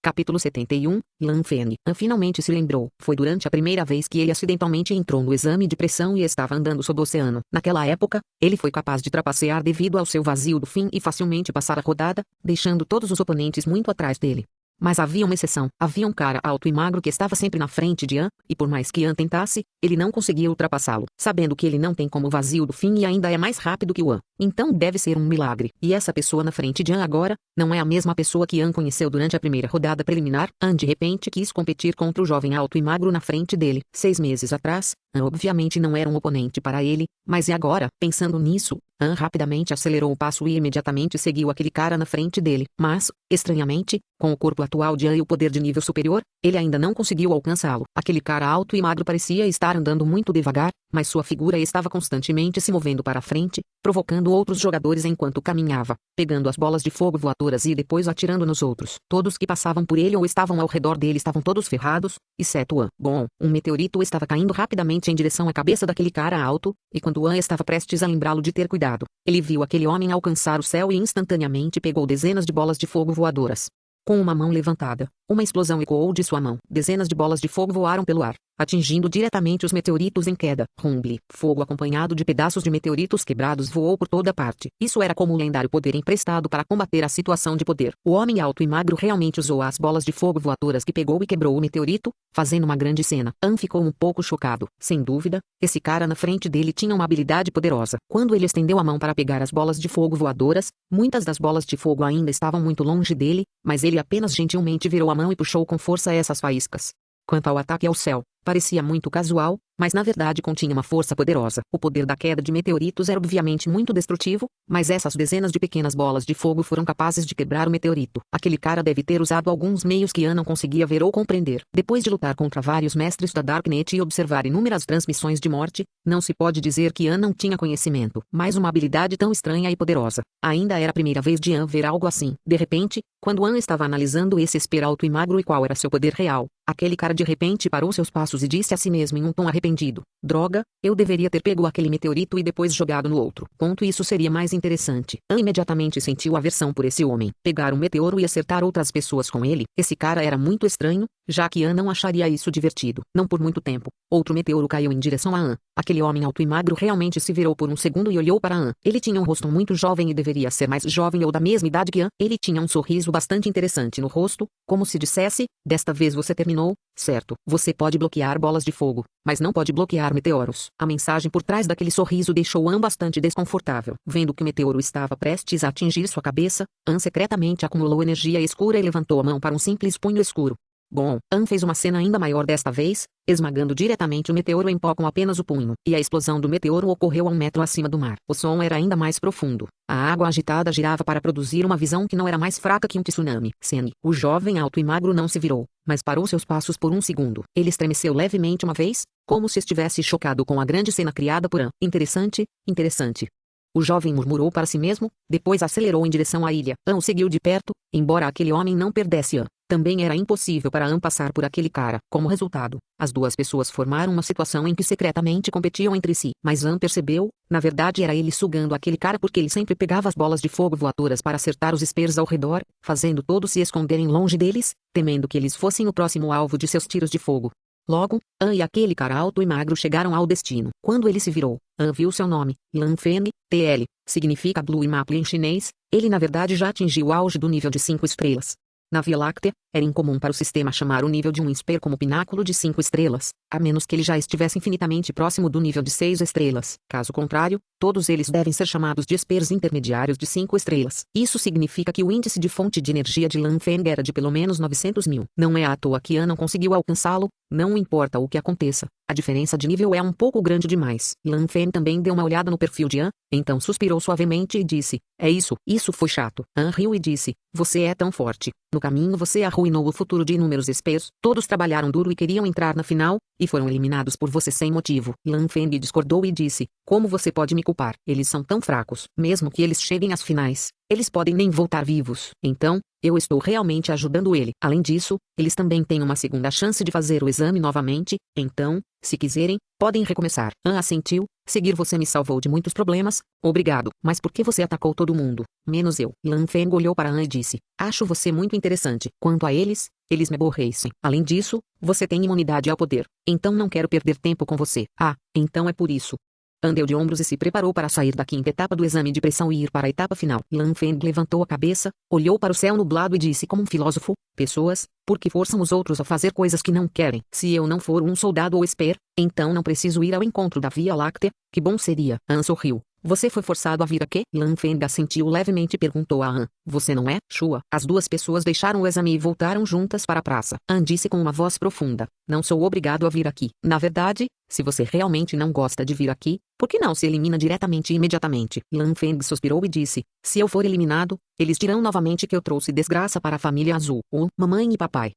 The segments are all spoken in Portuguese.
Capítulo 71, Lan Feng. An finalmente se lembrou. Foi durante a primeira vez que ele acidentalmente entrou no exame de pressão e estava andando sob o oceano. Naquela época, ele foi capaz de trapacear devido ao seu vazio do fim e facilmente passar a rodada, deixando todos os oponentes muito atrás dele. Mas havia uma exceção. Havia um cara alto e magro que estava sempre na frente de An, e por mais que An tentasse, ele não conseguia ultrapassá-lo, sabendo que ele não tem como vazio do fim e ainda é mais rápido que o An. Então deve ser um milagre. E essa pessoa na frente de An agora, não é a mesma pessoa que An conheceu durante a primeira rodada preliminar. An de repente quis competir contra o jovem alto e magro na frente dele. 6 meses atrás, An obviamente não era um oponente para ele, mas e agora? Pensando nisso, An rapidamente acelerou o passo e imediatamente seguiu aquele cara na frente dele. Mas, estranhamente, com o corpo atual de An e o poder de nível superior, ele ainda não conseguiu alcançá-lo. Aquele cara alto e magro parecia estar andando muito devagar, mas sua figura estava constantemente se movendo para a frente, provocando outros jogadores enquanto caminhava, pegando as bolas de fogo voadoras e depois atirando nos outros. Todos que passavam por ele ou estavam ao redor dele estavam todos ferrados, exceto An. Bom, um meteorito estava caindo rapidamente em direção à cabeça daquele cara alto, e quando An estava prestes a lembrá-lo de ter cuidado, ele viu aquele homem alcançar o céu e instantaneamente pegou dezenas de bolas de fogo voadoras. Com uma mão levantada, uma explosão ecoou de sua mão. Dezenas de bolas de fogo voaram pelo ar, atingindo diretamente os meteoritos em queda. Rumble. Fogo acompanhado de pedaços de meteoritos quebrados voou por toda parte. Isso era como o lendário poder emprestado para combater a situação de poder. O homem alto e magro realmente usou as bolas de fogo voadoras que pegou e quebrou o meteorito, fazendo uma grande cena. An ficou um pouco chocado. Sem dúvida, esse cara na frente dele tinha uma habilidade poderosa. Quando ele estendeu a mão para pegar as bolas de fogo voadoras, muitas das bolas de fogo ainda estavam muito longe dele, mas ele apenas gentilmente virou a mão e puxou com força essas faíscas. Quanto ao ataque ao céu, parecia muito casual, mas na verdade continha uma força poderosa. O poder da queda de meteoritos era obviamente muito destrutivo, mas essas dezenas de pequenas bolas de fogo foram capazes de quebrar o meteorito. Aquele cara deve ter usado alguns meios que An não conseguia ver ou compreender. Depois de lutar contra vários mestres da Darknet e observar inúmeras transmissões de morte, não se pode dizer que An não tinha conhecimento, mas uma habilidade tão estranha e poderosa. Ainda era a primeira vez de An ver algo assim. De repente, quando An estava analisando esse ser alto e magro e qual era seu poder real, aquele cara de repente parou seus passos e disse a si mesmo em um tom arrependido: droga, eu deveria ter pego aquele meteorito e depois jogado no outro. Isso seria mais interessante. An imediatamente sentiu aversão por esse homem. Pegar um meteoro e acertar outras pessoas com ele, esse cara era muito estranho, já que An não acharia isso divertido. Não por muito tempo. Outro meteoro caiu em direção a An. Aquele homem alto e magro realmente se virou por um segundo e olhou para An. Ele tinha um rosto muito jovem e deveria ser mais jovem ou da mesma idade que An. Ele tinha um sorriso bastante interessante no rosto, como se dissesse: desta vez você terminou, certo? Você pode bloquear bolas de fogo, mas não pode bloquear meteoros. A mensagem por trás daquele sorriso deixou An bastante desconfortável. Vendo que o meteoro estava prestes a atingir sua cabeça, An secretamente acumulou energia escura e levantou a mão para um simples punho escuro. Bom, An fez uma cena ainda maior desta vez, esmagando diretamente o meteoro em pó com apenas o punho. E a explosão do meteoro ocorreu a 1 metro acima do mar. O som era ainda mais profundo. A água agitada girava para produzir uma visão que não era mais fraca que um tsunami. Sen. O jovem alto e magro não se virou, mas parou seus passos por um segundo. Ele estremeceu levemente uma vez, como se estivesse chocado com a grande cena criada por An. Interessante, interessante. O jovem murmurou para si mesmo, depois acelerou em direção à ilha. An o seguiu de perto, embora aquele homem não perdesse An. Também era impossível para An passar por aquele cara. Como resultado, as duas pessoas formaram uma situação em que secretamente competiam entre si. Mas An percebeu, na verdade era ele sugando aquele cara porque ele sempre pegava as bolas de fogo voadoras para acertar os spears ao redor, fazendo todos se esconderem longe deles, temendo que eles fossem o próximo alvo de seus tiros de fogo. Logo, An e aquele cara alto e magro chegaram ao destino. Quando ele se virou, An viu seu nome, Lan Feng, TL, significa Blue Maple em chinês. Ele na verdade já atingiu o auge do nível de 5 estrelas. Na Via Láctea, era incomum para o sistema chamar o nível de um Esper como pináculo de 5 estrelas, a menos que ele já estivesse infinitamente próximo do nível de 6 estrelas. Caso contrário, todos eles devem ser chamados de Espers intermediários de 5 estrelas. Isso significa que o índice de fonte de energia de Lan Feng era de pelo menos 900 mil. Não é à toa que An não conseguiu alcançá-lo, não importa o que aconteça. A diferença de nível é um pouco grande demais. Lan Feng também deu uma olhada no perfil de An, então suspirou suavemente e disse: é isso foi chato. An riu e disse: você é tão forte. No caminho você arruinou o futuro de inúmeros espers. Todos trabalharam duro e queriam entrar na final, e foram eliminados por você sem motivo. Lan Feng discordou e disse: como você pode me culpar? Eles são tão fracos. Mesmo que eles cheguem às finais, eles podem nem voltar vivos. Então, Eu estou realmente ajudando ele. Além disso, eles também têm uma segunda chance de fazer o exame novamente, então, se quiserem, podem recomeçar. Anne assentiu. Seguir você me salvou de muitos problemas, obrigado. Mas por que você atacou todo mundo, menos eu? Lan Feng olhou para Anne e disse, acho você muito interessante. Quanto a eles me aborrecem. Além disso, você tem imunidade ao poder. Então não quero perder tempo com você. Ah, então é por isso. Anne deu de ombros e se preparou para sair da quinta etapa do exame de pressão e ir para a etapa final. Lan Feng levantou a cabeça, olhou para o céu nublado e disse como um filósofo, pessoas, por que forçam os outros a fazer coisas que não querem? Se eu não for um soldado ou esper, então não preciso ir ao encontro da Via Láctea, que bom seria. Anne sorriu. Você foi forçado a vir aqui? Lan Feng assentiu levemente e perguntou a Anne. Você não é, Shua? As duas pessoas deixaram o exame e voltaram juntas para a praça. Anne disse com uma voz profunda. Não sou obrigado a vir aqui. Na verdade, se você realmente não gosta de vir aqui, por que não se elimina diretamente e imediatamente? Lan Feng suspirou e disse. Se eu for eliminado, eles dirão novamente que eu trouxe desgraça para a família azul. Mamãe e papai.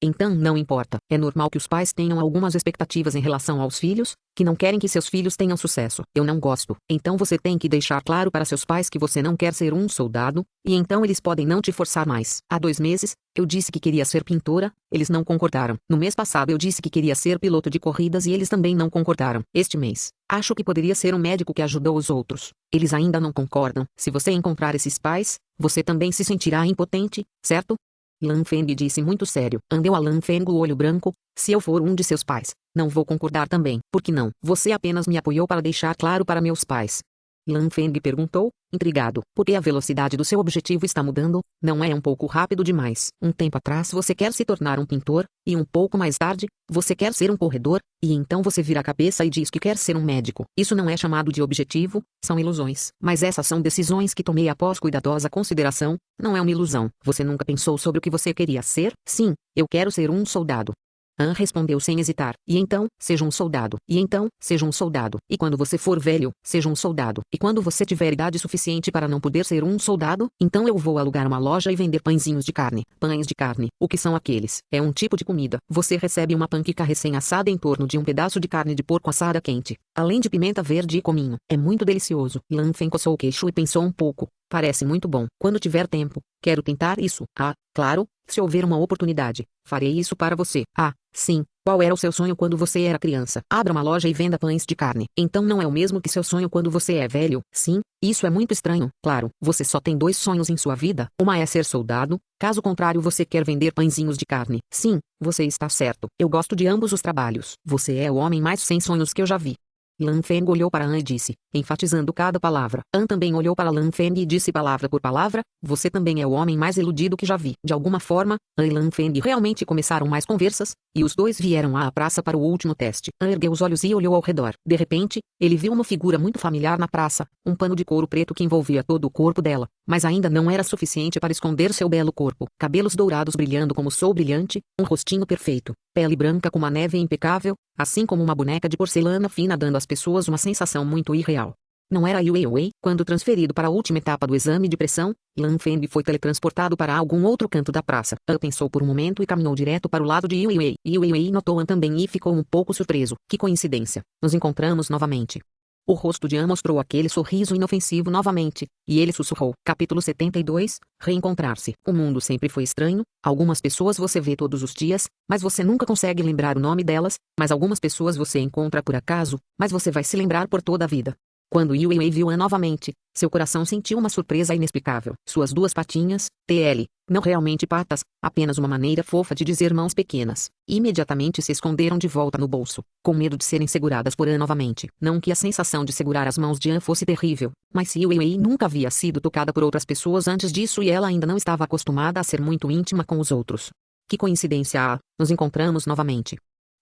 Então não importa. É normal que os pais tenham algumas expectativas em relação aos filhos, que não querem que seus filhos tenham sucesso. Eu não gosto. Então você tem que deixar claro para seus pais que você não quer ser um soldado, e então eles podem não te forçar mais. Há 2 meses, eu disse que queria ser pintora, eles não concordaram. No mês passado eu disse que queria ser piloto de corridas e eles também não concordaram. Este mês, acho que poderia ser um médico que ajudou os outros. Eles ainda não concordam. Se você encontrar esses pais, você também se sentirá impotente, certo? Lan Feng disse muito sério. Andeu a Lan Feng o olho branco. Se eu for um de seus pais, não vou concordar também. Por que não? Você apenas me apoiou para deixar claro para meus pais. Lan Feng perguntou, intrigado. Por que a velocidade do seu objetivo está mudando? Não é um pouco rápido demais? Um tempo atrás você quer se tornar um pintor, e um pouco mais tarde, você quer ser um corredor, e então você vira a cabeça e diz que quer ser um médico. Isso não é chamado de objetivo, são ilusões. Mas essas são decisões que tomei após cuidadosa consideração, não é uma ilusão. Você nunca pensou sobre o que você queria ser? Sim, eu quero ser um soldado. Anne respondeu sem hesitar. E então, seja um soldado. E então, seja um soldado. E quando você for velho, seja um soldado. E quando você tiver idade suficiente para não poder ser um soldado, então eu vou alugar uma loja e vender pãezinhos de carne. Pães de carne. O que são aqueles? É um tipo de comida. Você recebe uma panqueca recém-assada em torno de um pedaço de carne de porco assada quente, além de pimenta verde e cominho. É muito delicioso. Lan Feng coçou o queixo e pensou um pouco. Parece muito bom. Quando tiver tempo, quero tentar isso. Ah, claro, se houver uma oportunidade, farei isso para você. Ah, sim. Qual era o seu sonho quando você era criança? Abra uma loja e venda pães de carne. Então não é o mesmo que seu sonho quando você é velho? Sim, isso é muito estranho. Claro, você só tem 2 sonhos em sua vida. Uma é ser soldado, caso contrário você quer vender pãezinhos de carne. Sim, você está certo. Eu gosto de ambos os trabalhos. Você é o homem mais sem sonhos que eu já vi. Lan Feng olhou para Anne e disse, enfatizando cada palavra. Anne também olhou para Lan Feng e disse palavra por palavra, você também é o homem mais iludido que já vi. De alguma forma, Anne e Lan Feng realmente começaram mais conversas, e os dois vieram à praça para o último teste. Anne ergueu os olhos e olhou ao redor. De repente, ele viu uma figura muito familiar na praça, um pano de couro preto que envolvia todo o corpo dela, mas ainda não era suficiente para esconder seu belo corpo. Cabelos dourados brilhando como sol brilhante, um rostinho perfeito, pele branca como a neve impecável, assim como uma boneca de porcelana fina dando às pessoas uma sensação muito irreal. Não era Yue Wei. Quando transferido para a última etapa do exame de pressão, Lan Feng foi teletransportado para algum outro canto da praça. Anne pensou por um momento e caminhou direto para o lado de Yue Wei. Yue Wei notou Anne também e ficou um pouco surpreso. Que coincidência. Nos encontramos novamente. O rosto de Anne mostrou aquele sorriso inofensivo novamente, e ele sussurrou. Capítulo 72, Reencontrar-se. O mundo sempre foi estranho, algumas pessoas você vê todos os dias, mas você nunca consegue lembrar o nome delas, mas algumas pessoas você encontra por acaso, mas você vai se lembrar por toda a vida. Quando Yue Wei viu Anne novamente, seu coração sentiu uma surpresa inexplicável. Suas 2 patinhas, TL, não realmente patas, apenas uma maneira fofa de dizer mãos pequenas, imediatamente se esconderam de volta no bolso, com medo de serem seguradas por Anne novamente. Não que a sensação de segurar as mãos de Anne fosse terrível, mas Yue Wei nunca havia sido tocada por outras pessoas antes disso e ela ainda não estava acostumada a ser muito íntima com os outros. Que coincidência! Nos encontramos novamente.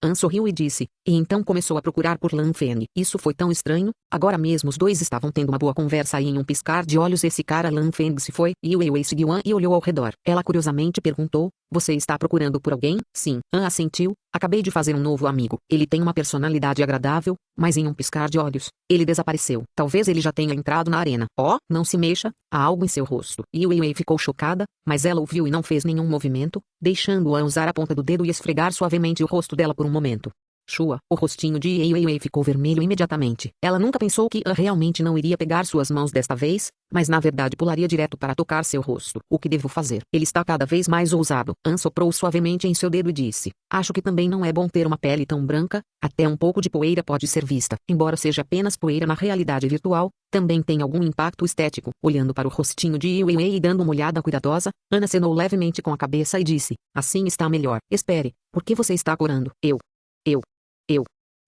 Anne sorriu e disse, e então começou a procurar por Lan Feng. Isso foi tão estranho, agora mesmo os dois estavam tendo uma boa conversa e em um piscar de olhos esse cara Lan Feng se foi. Yue Wei seguiu Anne e olhou ao redor. Ela curiosamente perguntou, você está procurando por alguém? Sim. Anne assentiu, acabei de fazer um novo amigo. Ele tem uma personalidade agradável, mas em um piscar de olhos, ele desapareceu. Talvez ele já tenha entrado na arena. Oh, não se mexa, há algo em seu rosto. Yue Wei ficou chocada, mas ela ouviu e não fez nenhum movimento, deixando-a usar a ponta do dedo e esfregar suavemente o rosto dela por um momento. Shua. O rostinho de Wei ficou vermelho imediatamente. Ela nunca pensou que realmente não iria pegar suas mãos desta vez, mas na verdade pularia direto para tocar seu rosto. O que devo fazer? Ele está cada vez mais ousado. An soprou suavemente em seu dedo e disse: acho que também não é bom ter uma pele tão branca, até um pouco de poeira pode ser vista. Embora seja apenas poeira na realidade virtual, também tem algum impacto estético. Olhando para o rostinho de Wei e dando uma olhada cuidadosa, Ana acenou levemente com a cabeça e disse: assim está melhor. Espere, por que você está corando? Eu.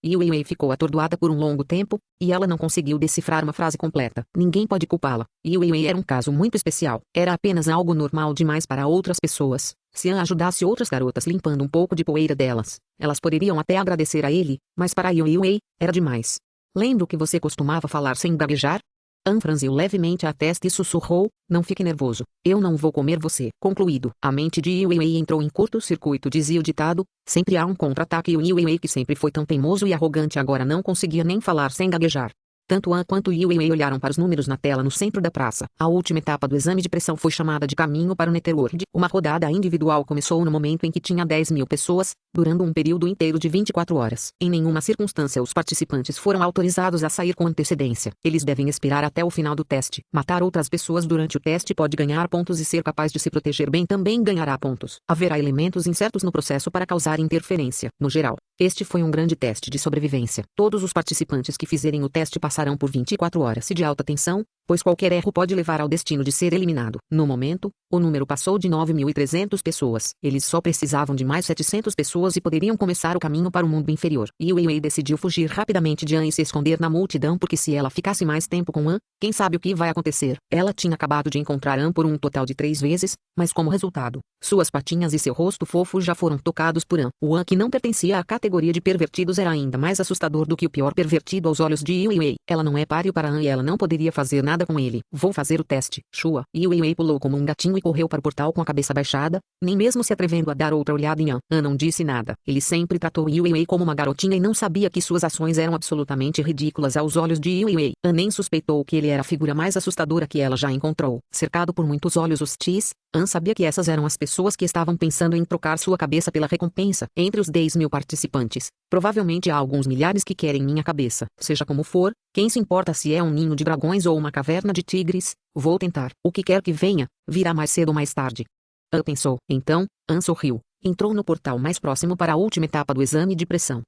Wei ficou atordoada por um longo tempo, e ela não conseguiu decifrar uma frase completa. Ninguém pode culpá-la. Wei era um caso muito especial. Era apenas algo normal demais para outras pessoas. Se An ajudasse outras garotas limpando um pouco de poeira delas, elas poderiam até agradecer a ele, mas para Wei, era demais. Lembra que você costumava falar sem gaguejar? An franziu levemente a testa e sussurrou: não fique nervoso, eu não vou comer você. Concluído. A mente de Wei entrou em curto-circuito, dizia o ditado. Sempre há um contra-ataque e Wei, que sempre foi tão teimoso e arrogante, agora não conseguia nem falar sem gaguejar. Tanto An quanto Wei olharam para os números na tela no centro da praça. A última etapa do exame de pressão foi chamada de Caminho para o Netherworld. Uma rodada individual começou no momento em que tinha 10.000 pessoas, durando um período inteiro de 24 horas. Em nenhuma circunstância os participantes foram autorizados a sair com antecedência. Eles devem esperar até o final do teste. Matar outras pessoas durante o teste pode ganhar pontos e ser capaz de se proteger bem também ganhará pontos. Haverá elementos incertos no processo para causar interferência. No geral, este foi um grande teste de sobrevivência. Todos os participantes que fizerem o teste passarão por 24 horas de alta tensão, pois qualquer erro pode levar ao destino de ser eliminado. No momento, o número passou de 9.300 pessoas. Eles só precisavam de mais 700 pessoas e poderiam começar o caminho para o mundo inferior. Wei decidiu fugir rapidamente de An e se esconder na multidão, porque se ela ficasse mais tempo com An, quem sabe o que vai acontecer. Ela tinha acabado de encontrar An por um total de 3 vezes, mas como resultado, suas patinhas e seu rosto fofo já foram tocados por An. O An que não pertencia à categoria de pervertidos era ainda mais assustador do que o pior pervertido aos olhos de Wei. Ela não é páreo para An e ela não poderia fazer nada com ele. Vou fazer o teste. Shua. Wei pulou como um gatinho e correu para o portal com a cabeça baixada, nem mesmo se atrevendo a dar outra olhada em An. An não disse nada. Ele sempre tratou Wei como uma garotinha e não sabia que suas ações eram absolutamente ridículas aos olhos de Wei. An nem suspeitou que ele era a figura mais assustadora que ela já encontrou. Cercado por muitos olhos hostis, An sabia que essas eram as pessoas que estavam pensando em trocar sua cabeça pela recompensa. Entre os 10.000 participantes, provavelmente há alguns milhares que querem minha cabeça. Seja como for, quem se importa se é um ninho de dragões ou uma caverna de tigres? Vou tentar. O que quer que venha, virá mais cedo ou mais tarde. An pensou. Então, An sorriu. Entrou no portal mais próximo para a última etapa do exame de pressão.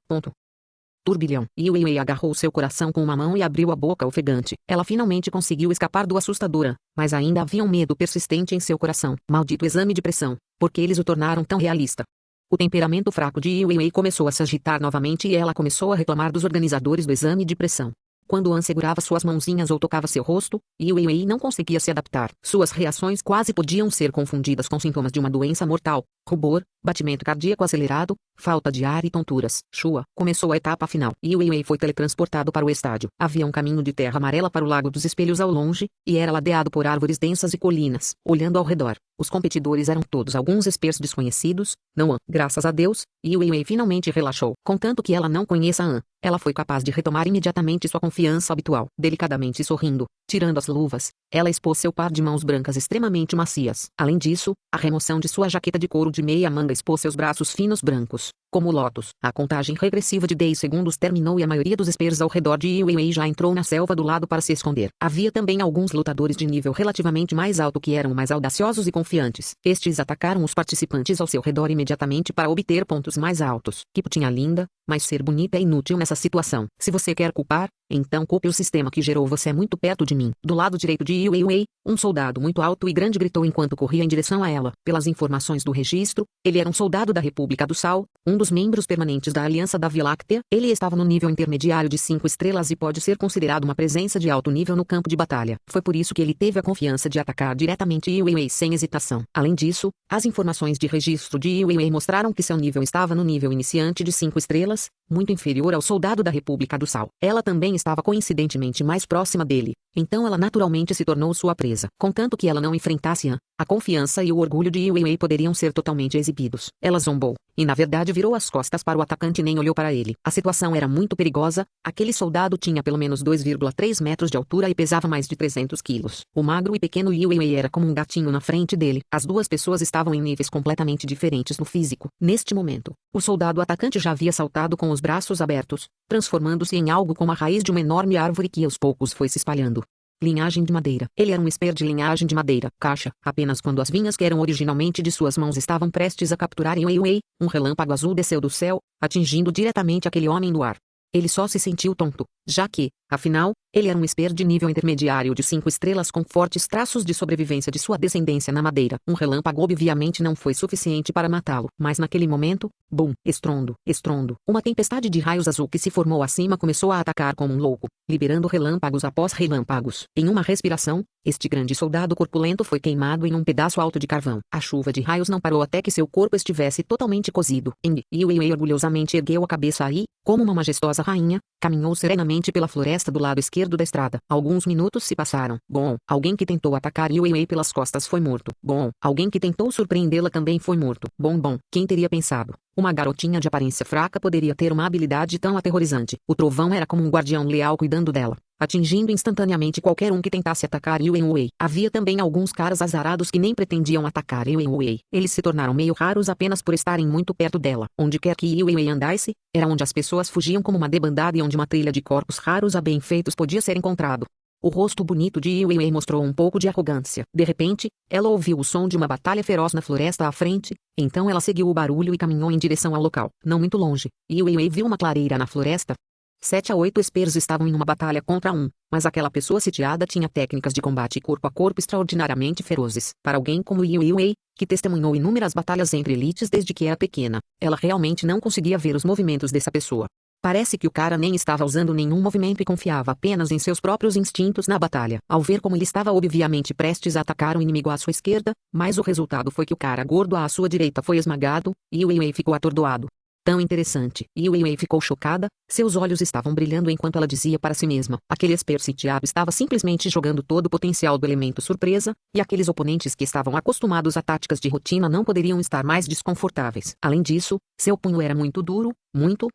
Turbilhão. Wei agarrou seu coração com uma mão e abriu a boca ofegante. Ela finalmente conseguiu escapar do assustador, mas ainda havia um medo persistente em seu coração. Maldito exame de pressão, porque eles o tornaram tão realista. O temperamento fraco de Wei começou a se agitar novamente e ela começou a reclamar dos organizadores do exame de pressão. Quando An segurava suas mãozinhas ou tocava seu rosto, Wei não conseguia se adaptar. Suas reações quase podiam ser confundidas com sintomas de uma doença mortal: rubor, batimento cardíaco acelerado, falta de ar e tonturas. Shua. Começou a etapa final. Wei foi teletransportado para o estádio. Havia um caminho de terra amarela para o Lago dos Espelhos ao longe, e era ladeado por árvores densas e colinas. Olhando ao redor, os competidores eram todos alguns espers desconhecidos, não An. Graças a Deus, Wei finalmente relaxou. Contanto que ela não conheça An, ela foi capaz de retomar imediatamente sua confiança habitual. Delicadamente sorrindo, tirando as luvas, ela expôs seu par de mãos brancas extremamente macias. Além disso, a remoção de sua jaqueta de couro de meia manga expôs seus braços finos brancos, como lótus. A contagem regressiva de 10 segundos terminou e a maioria dos espers ao redor de Wei já entrou na selva do lado para se esconder. Havia também alguns lutadores de nível relativamente mais alto que eram mais audaciosos e confiantes. Estes atacaram os participantes ao seu redor imediatamente para obter pontos mais altos. Kiputinha linda, mas ser bonita é inútil nessa situação. Se você quer culpar, então culpe o sistema que gerou você muito perto de mim. Do lado direito de Wei, um soldado muito alto e grande gritou enquanto corria em direção a ela. Pelas informações do registro, ele era um soldado da República do Sal, um dos membros permanentes da Aliança da Via Láctea. Ele estava no nível intermediário de 5 estrelas e pode ser considerado uma presença de alto nível no campo de batalha. Foi por isso que ele teve a confiança de atacar diretamente Wei sem hesitação. Além disso, as informações de registro de Wei mostraram que seu nível estava no nível iniciante de 5 estrelas, muito inferior ao soldado da República do Sal. Ela também estava coincidentemente mais próxima dele, então ela naturalmente se tornou sua presa. Contanto que ela não enfrentasse An, a confiança e o orgulho de Wei poderiam ser totalmente exibidos. Ela zombou. e na verdade virou as costas para o atacante e nem olhou para ele. A situação era muito perigosa, aquele soldado tinha pelo menos 2,3 metros de altura e pesava mais de 300 quilos. O magro e pequeno Liu Wei era como um gatinho na frente dele. As duas pessoas estavam em níveis completamente diferentes no físico. Neste momento, o soldado atacante já havia saltado com os braços abertos, transformando-se em algo como a raiz de uma enorme árvore que aos poucos foi se espalhando. Linhagem de madeira. Ele era um esper de linhagem de madeira, caixa. Apenas quando as vinhas que eram originalmente de suas mãos estavam prestes a capturarem Wei, um relâmpago azul desceu do céu, atingindo diretamente aquele homem no ar. Ele só se sentiu tonto, já que, afinal, ele era um esper de nível intermediário de 5 estrelas com fortes traços de sobrevivência de sua descendência na madeira. Um relâmpago obviamente não foi suficiente para matá-lo, mas naquele momento, bum, estrondo, estrondo. Uma tempestade de raios azul que se formou acima começou a atacar como um louco, liberando relâmpagos após relâmpagos. Em uma respiração, este grande soldado corpulento foi queimado em um pedaço alto de carvão. A chuva de raios não parou até que seu corpo estivesse totalmente cozido. E Wei orgulhosamente ergueu a cabeça e, como uma majestosa rainha, caminhou serenamente pela floresta do lado esquerdo da estrada. Alguns minutos se passaram. Bom, alguém que tentou atacar Wei pelas costas foi morto. Bom, alguém que tentou surpreendê-la também foi morto. Bom, quem teria pensado? Uma garotinha de aparência fraca poderia ter uma habilidade tão aterrorizante. O trovão era como um guardião leal cuidando dela, atingindo instantaneamente qualquer um que tentasse atacar Wei. Havia também alguns caras azarados que nem pretendiam atacar Wei. Eles se tornaram meio raros apenas por estarem muito perto dela. Onde quer que Wei andasse, era onde as pessoas fugiam como uma debandada e onde uma trilha de corpos raros a bem feitos podia ser encontrado. O rosto bonito de Wei mostrou um pouco de arrogância. De repente, ela ouviu o som de uma batalha feroz na floresta à frente, então ela seguiu o barulho e caminhou em direção ao local. Não muito longe, Wei viu uma clareira na floresta. 7 a 8 esperos estavam em uma batalha contra um, mas aquela pessoa sitiada tinha técnicas de combate corpo a corpo extraordinariamente ferozes. Para alguém como Wei, que testemunhou inúmeras batalhas entre elites desde que era pequena, ela realmente não conseguia ver os movimentos dessa pessoa. Parece que o cara nem estava usando nenhum movimento e confiava apenas em seus próprios instintos na batalha. Ao ver como ele estava obviamente prestes a atacar o inimigo à sua esquerda, mas o resultado foi que o cara gordo à sua direita foi esmagado, e Wei ficou atordoado. Tão interessante. Wei ficou chocada, seus olhos estavam brilhando enquanto ela dizia para si mesma. Aquele esper sitiado estava simplesmente jogando todo o potencial do elemento surpresa, e aqueles oponentes que estavam acostumados a táticas de rotina não poderiam estar mais desconfortáveis. Além disso, seu punho era muito duro, muito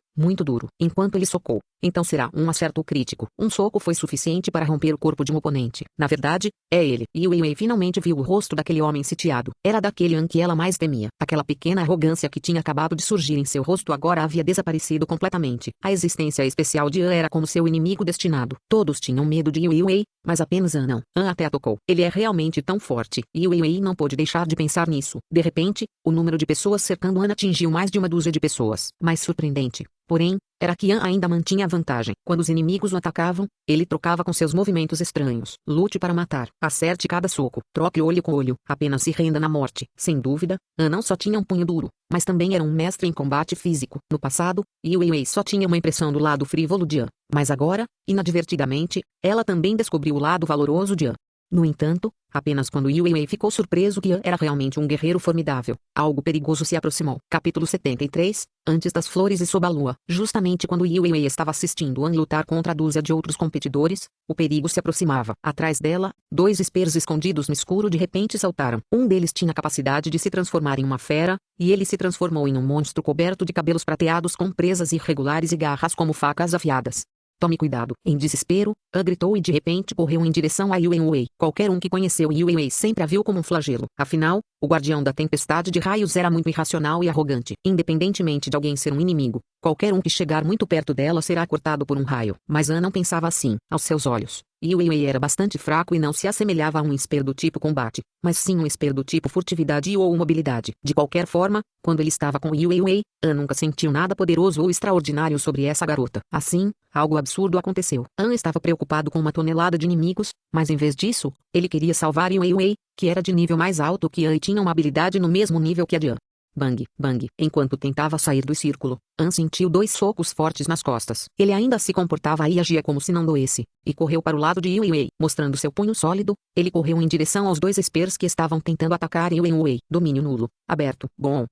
duro. Enquanto ele socou, então será um acerto crítico. Um soco foi suficiente para romper o corpo de um oponente. Na verdade, é ele. Wei finalmente viu o rosto daquele homem sitiado. Era daquele em que ela mais temia. Aquela pequena arrogância que tinha acabado de surgir em seu rosto agora havia desaparecido completamente. A existência especial de An era como seu inimigo destinado. Todos tinham medo de Wei, mas apenas An não. An até atacou. Ele é realmente tão forte. Wei não pôde deixar de pensar nisso. De repente, o número de pessoas cercando An atingiu mais de uma dúzia de pessoas. Mais surpreendente, porém, era que An ainda mantinha a vantagem. Quando os inimigos o atacavam, ele trocava com seus movimentos estranhos. Lute para matar. Acerte cada soco. Troque olho com olho. Apenas se renda na morte. Sem dúvida, An não só tinha um punho duro, mas também era um mestre em combate físico. No passado, Wei só tinha uma impressão do lado frívolo de An. Mas agora, inadvertidamente, ela também descobriu o lado valoroso de An. No entanto, apenas quando Wei ficou surpreso que An era realmente um guerreiro formidável, algo perigoso se aproximou. Capítulo 73, Antes das flores e sob a lua. Justamente quando Wei estava assistindo An lutar contra a dúzia de outros competidores, o perigo se aproximava. Atrás dela, 2 espers escondidos no escuro de repente saltaram. Um deles tinha a capacidade de se transformar em uma fera, e ele se transformou em um monstro coberto de cabelos prateados com presas irregulares e garras como facas afiadas. Tome cuidado. Em desespero, An gritou e de repente correu em direção a Wei. Qualquer um que conheceu Wei sempre a viu como um flagelo. Afinal, o guardião da tempestade de raios era muito irracional e arrogante. Independentemente de alguém ser um inimigo, qualquer um que chegar muito perto dela será cortado por um raio. Mas An não pensava assim. Aos seus olhos, Wei era bastante fraco e não se assemelhava a um esper do tipo combate, mas sim um esper do tipo furtividade ou mobilidade. De qualquer forma, quando ele estava com Wei, An nunca sentiu nada poderoso ou extraordinário sobre essa garota. Assim, algo absurdo aconteceu. An estava preocupado com uma tonelada de inimigos, mas em vez disso, ele queria salvar Wei, que era de nível mais alto que An e tinha uma habilidade no mesmo nível que a de An. Bang, bang. Enquanto tentava sair do círculo, An sentiu 2 socos fortes nas costas. Ele ainda se comportava e agia como se não doesse, e correu para o lado de Wei. Mostrando seu punho sólido, ele correu em direção aos 2 espers que estavam tentando atacar Wei. Domínio nulo. Aberto. Bom.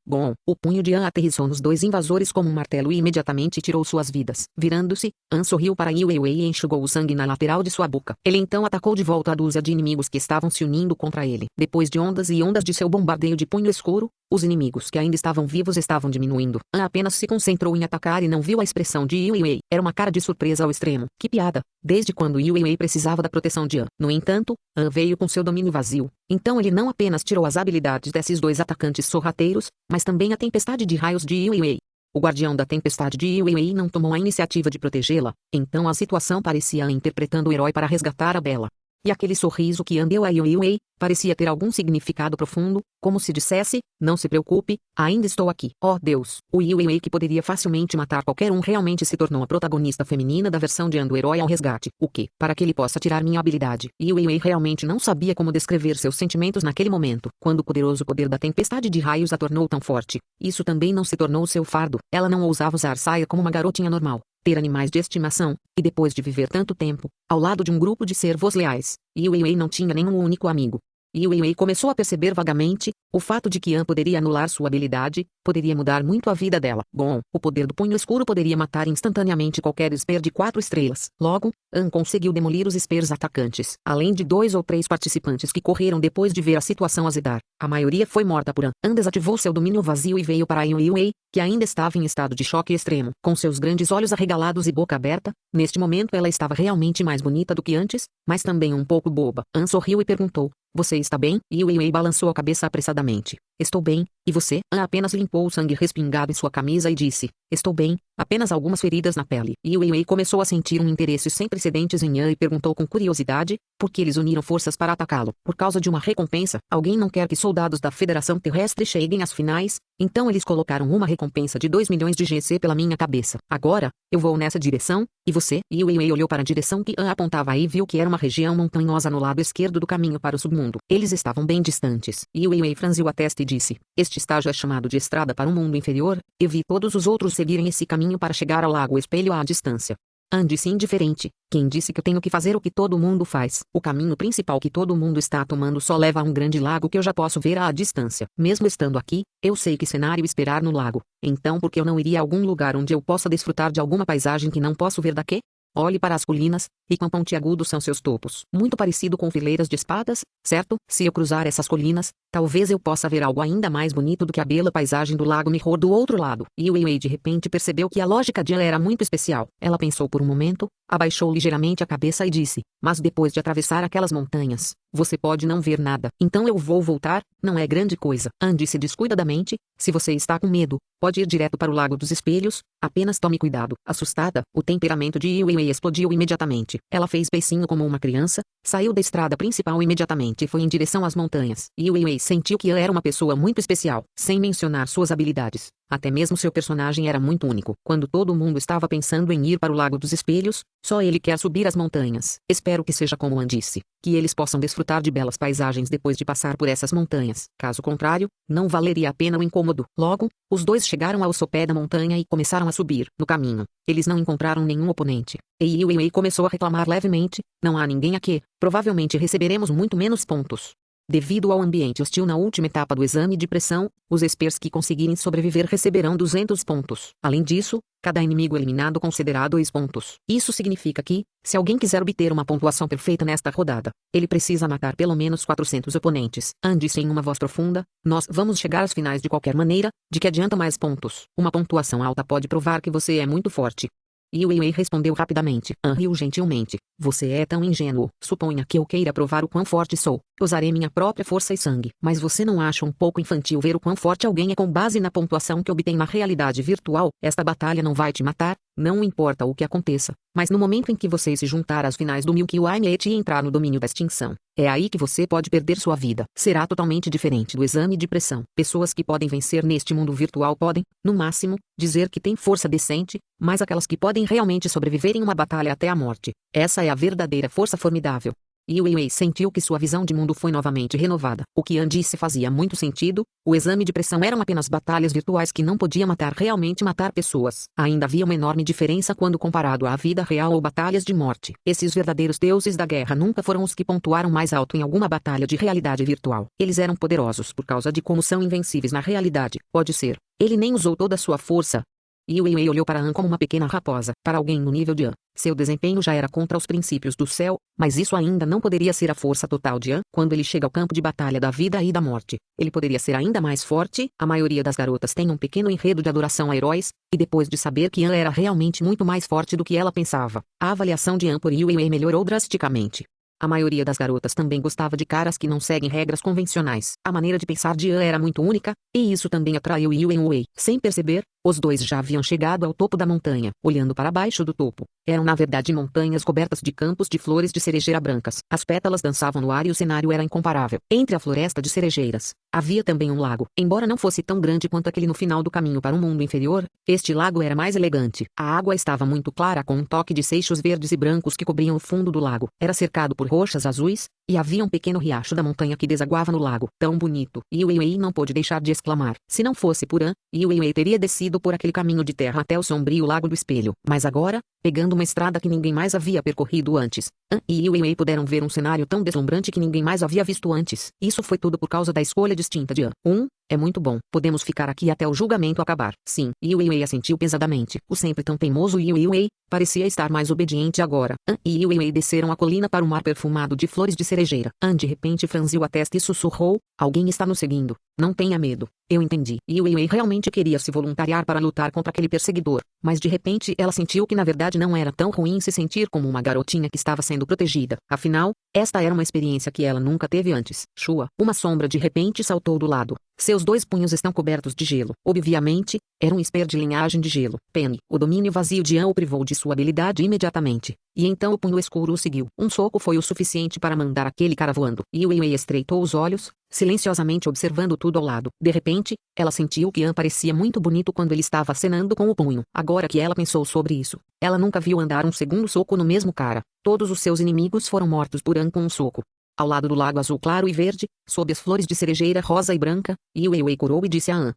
O punho de An aterrissou nos 2 invasores como um martelo e imediatamente tirou suas vidas. Virando-se, An sorriu para Wei e enxugou o sangue na lateral de sua boca. Ele então atacou de volta a dúzia de inimigos que estavam se unindo contra ele. Depois de ondas e ondas de seu bombardeio de punho escuro, Os inimigos que ainda estavam vivos estavam diminuindo. An apenas se concentrou em atacar e não viu a expressão de Yue Wei. Era uma cara de surpresa ao extremo. Que piada! Desde quando Yue Wei precisava da proteção de An? No entanto, An veio com seu domínio vazio. Então ele não apenas tirou as habilidades desses dois atacantes sorrateiros, mas também a tempestade de raios de Yue Wei. O guardião da tempestade de Yue Wei não tomou a iniciativa de protegê-la, então a situação parecia An interpretando o herói para resgatar a Bela. E aquele sorriso que An deu a Yue Wei parecia ter algum significado profundo, como se dissesse: não se preocupe, ainda estou aqui. Oh Deus! O Yue Wei que poderia facilmente matar qualquer um realmente se tornou a protagonista feminina da versão de An do herói ao resgate. O que? Para que ele possa tirar minha habilidade. Yue Wei realmente não sabia como descrever seus sentimentos naquele momento, quando o poderoso poder da tempestade de raios a tornou tão forte. Isso também não se tornou seu fardo. Ela não ousava usar saia como uma garotinha normal, ter animais de estimação, e depois de viver tanto tempo, ao lado de um grupo de servos leais, Yue Wei não tinha nenhum único amigo. Yue Wei começou a perceber vagamente, o fato de que An poderia anular sua habilidade, poderia mudar muito a vida dela. Bom, o poder do punho escuro poderia matar instantaneamente qualquer Esper de 4 estrelas. Logo, An conseguiu demolir os Espers atacantes, além de 2 ou 3 participantes que correram depois de ver a situação azedar. A maioria foi morta por An. An desativou seu domínio vazio e veio para Yue Wei, que ainda estava em estado de choque extremo. Com seus grandes olhos arregalados e boca aberta, neste momento ela estava realmente mais bonita do que antes, mas também um pouco boba. An sorriu e perguntou: você está bem? Yue Wei balançou a cabeça apressadamente. Estou bem, e você? An apenas limpou o sangue respingado em sua camisa e disse: estou bem, apenas algumas feridas na pele. Yue Wei começou a sentir um interesse sem precedentes em An e perguntou com curiosidade: por que eles uniram forças para atacá-lo? Por causa de uma recompensa? Alguém não quer que soldados da Federação Terrestre cheguem às finais? Então eles colocaram uma recompensa de 2 milhões de GC pela minha cabeça. Agora, eu vou nessa direção, e você? Yue Wei olhou para a direção que An apontava e viu que era uma região montanhosa no lado esquerdo do caminho para o submundo. Eles estavam bem distantes. Yue Wei franziu a testa e disse: este estágio é chamado de estrada para o mundo inferior, e vi todos os outros seguirem esse caminho para chegar ao lago espelho à distância. An disse indiferente: quem disse que eu tenho que fazer o que todo mundo faz? O caminho principal que todo mundo está tomando só leva a um grande lago que eu já posso ver à distância. Mesmo estando aqui, eu sei que cenário esperar no lago. Então por que eu não iria a algum lugar onde eu possa desfrutar de alguma paisagem que não posso ver daqui? Olhe para as colinas, e quão pontiagudos são seus topos. Muito parecido com fileiras de espadas, certo? Se eu cruzar essas colinas, talvez eu possa ver algo ainda mais bonito do que a bela paisagem do lago Mirror do outro lado. Yue Wei de repente percebeu que a lógica de An era muito especial. Ela pensou por um momento, abaixou ligeiramente a cabeça e disse: mas depois de atravessar aquelas montanhas, você pode não ver nada. Então eu vou voltar, não é grande coisa. An disse descuidadamente: se você está com medo, pode ir direto para o Lago dos Espelhos, apenas tome cuidado. Assustada, o temperamento de Yue Wei explodiu imediatamente. Ela fez peicinho como uma criança, saiu da estrada principal imediatamente e foi em direção às montanhas. Yue Wei sentiu que An era uma pessoa muito especial, sem mencionar suas habilidades. Até mesmo seu personagem era muito único. Quando todo mundo estava pensando em ir para o Lago dos Espelhos, só ele quer subir as montanhas. Espero que seja como An disse, que eles possam desfrutar de belas paisagens depois de passar por essas montanhas. Caso contrário, não valeria a pena o incômodo. Logo, os dois chegaram ao sopé da montanha e começaram a subir. No caminho, eles não encontraram nenhum oponente. E Yue Wei começou a reclamar levemente: não há ninguém aqui, provavelmente receberemos muito menos pontos. Devido ao ambiente hostil na última etapa do exame de pressão, os Espers que conseguirem sobreviver receberão 200 pontos. Além disso, cada inimigo eliminado concederá 2 pontos. Isso significa que, se alguém quiser obter uma pontuação perfeita nesta rodada, ele precisa matar pelo menos 400 oponentes. An disse em uma voz profunda: nós vamos chegar às finais de qualquer maneira, de que adianta mais pontos? Uma pontuação alta pode provar que você é muito forte. Yue Wei respondeu rapidamente. An riu gentilmente: você é tão ingênuo. Suponha que eu queira provar o quão forte sou. Usarei minha própria força e sangue. Mas você não acha um pouco infantil ver o quão forte alguém é com base na pontuação que obtém na realidade virtual? Esta batalha não vai te matar, não importa o que aconteça. Mas no momento em que você se juntar às finais do Milky Way e entrar no domínio da extinção, é aí que você pode perder sua vida. Será totalmente diferente do exame de pressão. Pessoas que podem vencer neste mundo virtual podem, no máximo, dizer que têm força decente, mas aquelas que podem realmente sobreviver em uma batalha até a morte, essa é a verdadeira força formidável. Yue Wei sentiu que sua visão de mundo foi novamente renovada. O que An disse fazia muito sentido. O exame de pressão eram apenas batalhas virtuais que não podia realmente matar pessoas. Ainda havia uma enorme diferença quando comparado à vida real ou batalhas de morte. Esses verdadeiros deuses da guerra nunca foram os que pontuaram mais alto em alguma batalha de realidade virtual. Eles eram poderosos por causa de como são invencíveis na realidade. Pode ser. Ele nem usou toda a sua força. Yue Wei olhou para An como uma pequena raposa. Para alguém no nível de An, seu desempenho já era contra os princípios do céu, mas isso ainda não poderia ser a força total de An. Quando ele chega ao campo de batalha da vida e da morte, ele poderia ser ainda mais forte. A maioria das garotas tem um pequeno enredo de adoração a heróis, e depois de saber que An era realmente muito mais forte do que ela pensava, a avaliação de An por Yue Wei melhorou drasticamente. A maioria das garotas também gostava de caras que não seguem regras convencionais. A maneira de pensar de An era muito única, e isso também atraiu Yue Wei. Sem perceber, os dois já haviam chegado ao topo da montanha. Olhando para baixo do topo, eram na verdade montanhas cobertas de campos de flores de cerejeira brancas. As pétalas dançavam no ar e o cenário era incomparável. Entre a floresta de cerejeiras, havia também um lago. Embora não fosse tão grande quanto aquele no final do caminho para o mundo inferior, este lago era mais elegante. A água estava muito clara com um toque de seixos verdes e brancos que cobriam o fundo do lago. Era cercado por rochas azuis, e havia um pequeno riacho da montanha que desaguava no lago. Tão bonito! Yue Wei não pôde deixar de exclamar. Se não fosse por An, Yue Wei teria descido por aquele caminho de terra até o sombrio lago do espelho. Mas agora, pegando uma estrada que ninguém mais havia percorrido antes, An e Yue Wei puderam ver um cenário tão deslumbrante que ninguém mais havia visto antes. Isso foi tudo por causa da escolha distinta de An. É muito bom. Podemos ficar aqui até o julgamento acabar. Sim, Yue Wei assentiu pesadamente. O sempre tão teimoso Yue Wei parecia estar mais obediente agora. An e Yue Wei desceram a colina para o mar perfumado de flores de cerejeira. An de repente franziu a testa e sussurrou: alguém está nos seguindo. Não tenha medo. Eu entendi. Yue Wei realmente queria se voluntariar para lutar contra aquele perseguidor, mas de repente ela sentiu que na verdade não era tão ruim se sentir como uma garotinha que estava sendo protegida. Afinal, esta era uma experiência que ela nunca teve antes. Shua, uma sombra de repente saltou do lado. Seus dois punhos estão cobertos de gelo. Obviamente, era um esper de linhagem de gelo. Penny, o domínio vazio de An o privou de sua habilidade imediatamente. E então o punho escuro o seguiu. Um soco foi o suficiente para mandar aquele cara voando. Yue Wei estreitou os olhos, silenciosamente observando tudo ao lado. De repente, ela sentiu que An parecia muito bonito quando ele estava acenando com o punho. Agora que ela pensou sobre isso, ela nunca viu An dar um segundo soco no mesmo cara. Todos os seus inimigos foram mortos por An com um soco. Ao lado do lago azul claro e verde, sob as flores de cerejeira rosa e branca, Yue Wei corou e disse a An: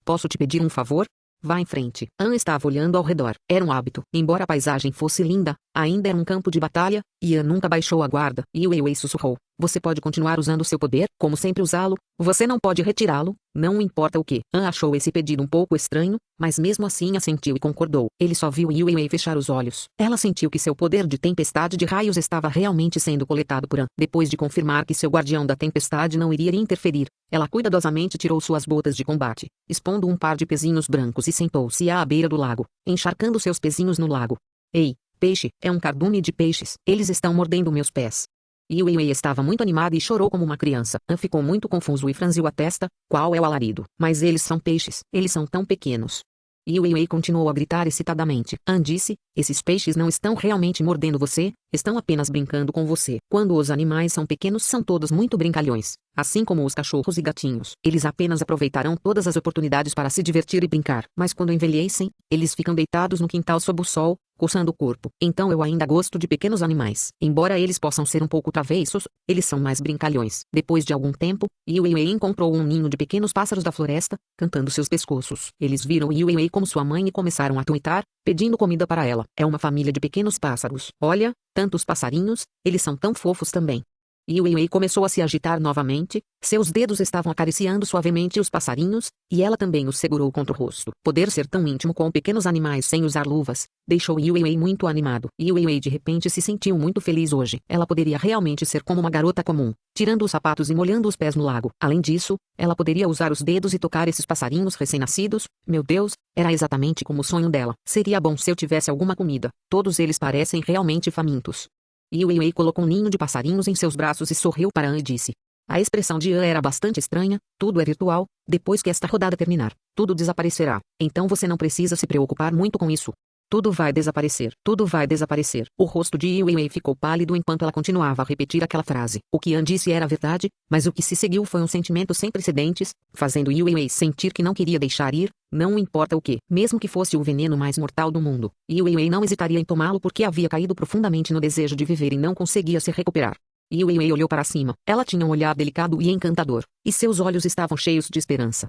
posso te pedir um favor? Vá em frente. An estava olhando ao redor. Era um hábito. Embora a paisagem fosse linda, ainda era um campo de batalha, e An nunca baixou a guarda. Yue Wei sussurrou: você pode continuar usando seu poder, como sempre usá-lo, você não pode retirá-lo, não importa o que. An achou esse pedido um pouco estranho, mas mesmo assim assentiu e concordou. Ele só viu Yue Wei fechar os olhos. Ela sentiu que seu poder de tempestade de raios estava realmente sendo coletado por An. Depois de confirmar que seu guardião da tempestade não iria interferir, ela cuidadosamente tirou suas botas de combate, expondo um par de pezinhos brancos e sentou-se à beira do lago, encharcando seus pezinhos no lago. Ei, peixe, é um cardume de peixes. Eles estão mordendo meus pés. Yue Wei estava muito animada e chorou como uma criança. An ficou muito confuso e franziu a testa. Qual é o alarido? Mas eles são peixes. Eles são tão pequenos. Yue Wei continuou a gritar excitadamente. An disse: esses peixes não estão realmente mordendo você, estão apenas brincando com você. Quando os animais são pequenos são todos muito brincalhões, assim como os cachorros e gatinhos. Eles apenas aproveitarão todas as oportunidades para se divertir e brincar. Mas quando envelhecem, eles ficam deitados no quintal sob o sol, coçando o corpo. Então eu ainda gosto de pequenos animais. Embora eles possam ser um pouco travessos, eles são mais brincalhões. Depois de algum tempo, Yue Wei encontrou um ninho de pequenos pássaros da floresta, cantando seus pescoços. Eles viram Yue Wei como sua mãe e começaram a tuitar, pedindo comida para ela. É uma família de pequenos pássaros. Olha, tantos passarinhos, eles são tão fofos também. Yue Wei começou a se agitar novamente, seus dedos estavam acariciando suavemente os passarinhos, e ela também os segurou contra o rosto. Poder ser tão íntimo com pequenos animais sem usar luvas, deixou Yue Wei muito animado. Yue Wei de repente se sentiu muito feliz hoje. Ela poderia realmente ser como uma garota comum, tirando os sapatos e molhando os pés no lago. Além disso, ela poderia usar os dedos e tocar esses passarinhos recém-nascidos. Meu Deus, era exatamente como o sonho dela. Seria bom se eu tivesse alguma comida. Todos eles parecem realmente famintos. Yue Wei colocou um ninho de passarinhos em seus braços e sorriu para An e disse. A expressão de An era bastante estranha. Tudo é virtual. Depois que esta rodada terminar, tudo desaparecerá. Então você não precisa se preocupar muito com isso. Tudo vai desaparecer. Tudo vai desaparecer. O rosto de Yue Wei ficou pálido enquanto ela continuava a repetir aquela frase. O que An disse era verdade, mas o que se seguiu foi um sentimento sem precedentes, fazendo Yue Wei sentir que não queria deixar ir, não importa o que. Mesmo que fosse o veneno mais mortal do mundo, Yue Wei não hesitaria em tomá-lo porque havia caído profundamente no desejo de viver e não conseguia se recuperar. Yue Wei olhou para cima. Ela tinha um olhar delicado e encantador, e seus olhos estavam cheios de esperança.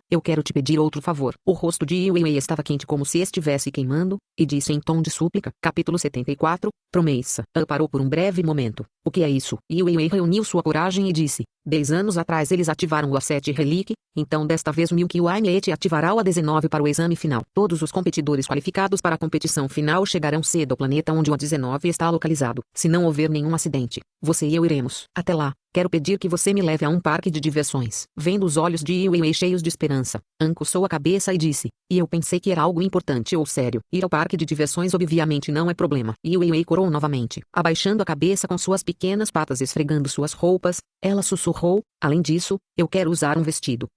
Eu quero te pedir outro favor. O rosto de Yue estava quente como se estivesse queimando, e disse em tom de súplica. Capítulo 74, Promessa. Parou por um breve momento. O que é isso? Yue reuniu sua coragem e disse. 10 anos atrás eles ativaram o A7 Relic, então desta vez o Milky Way ativará o A19 para o exame final. Todos os competidores qualificados para a competição final chegarão cedo ao planeta onde o A19 está localizado. Se não houver nenhum acidente, você e eu iremos. Até lá, quero pedir que você me leve a um parque de diversões. Vendo os olhos de Yue cheios de esperança, An coçou a cabeça e disse, e eu pensei que era algo importante ou sério. Ir ao parque de diversões obviamente não é problema. Yue corou novamente, abaixando a cabeça com suas pequenas patas esfregando suas roupas, ela sussurrou, além disso, eu quero usar um vestido.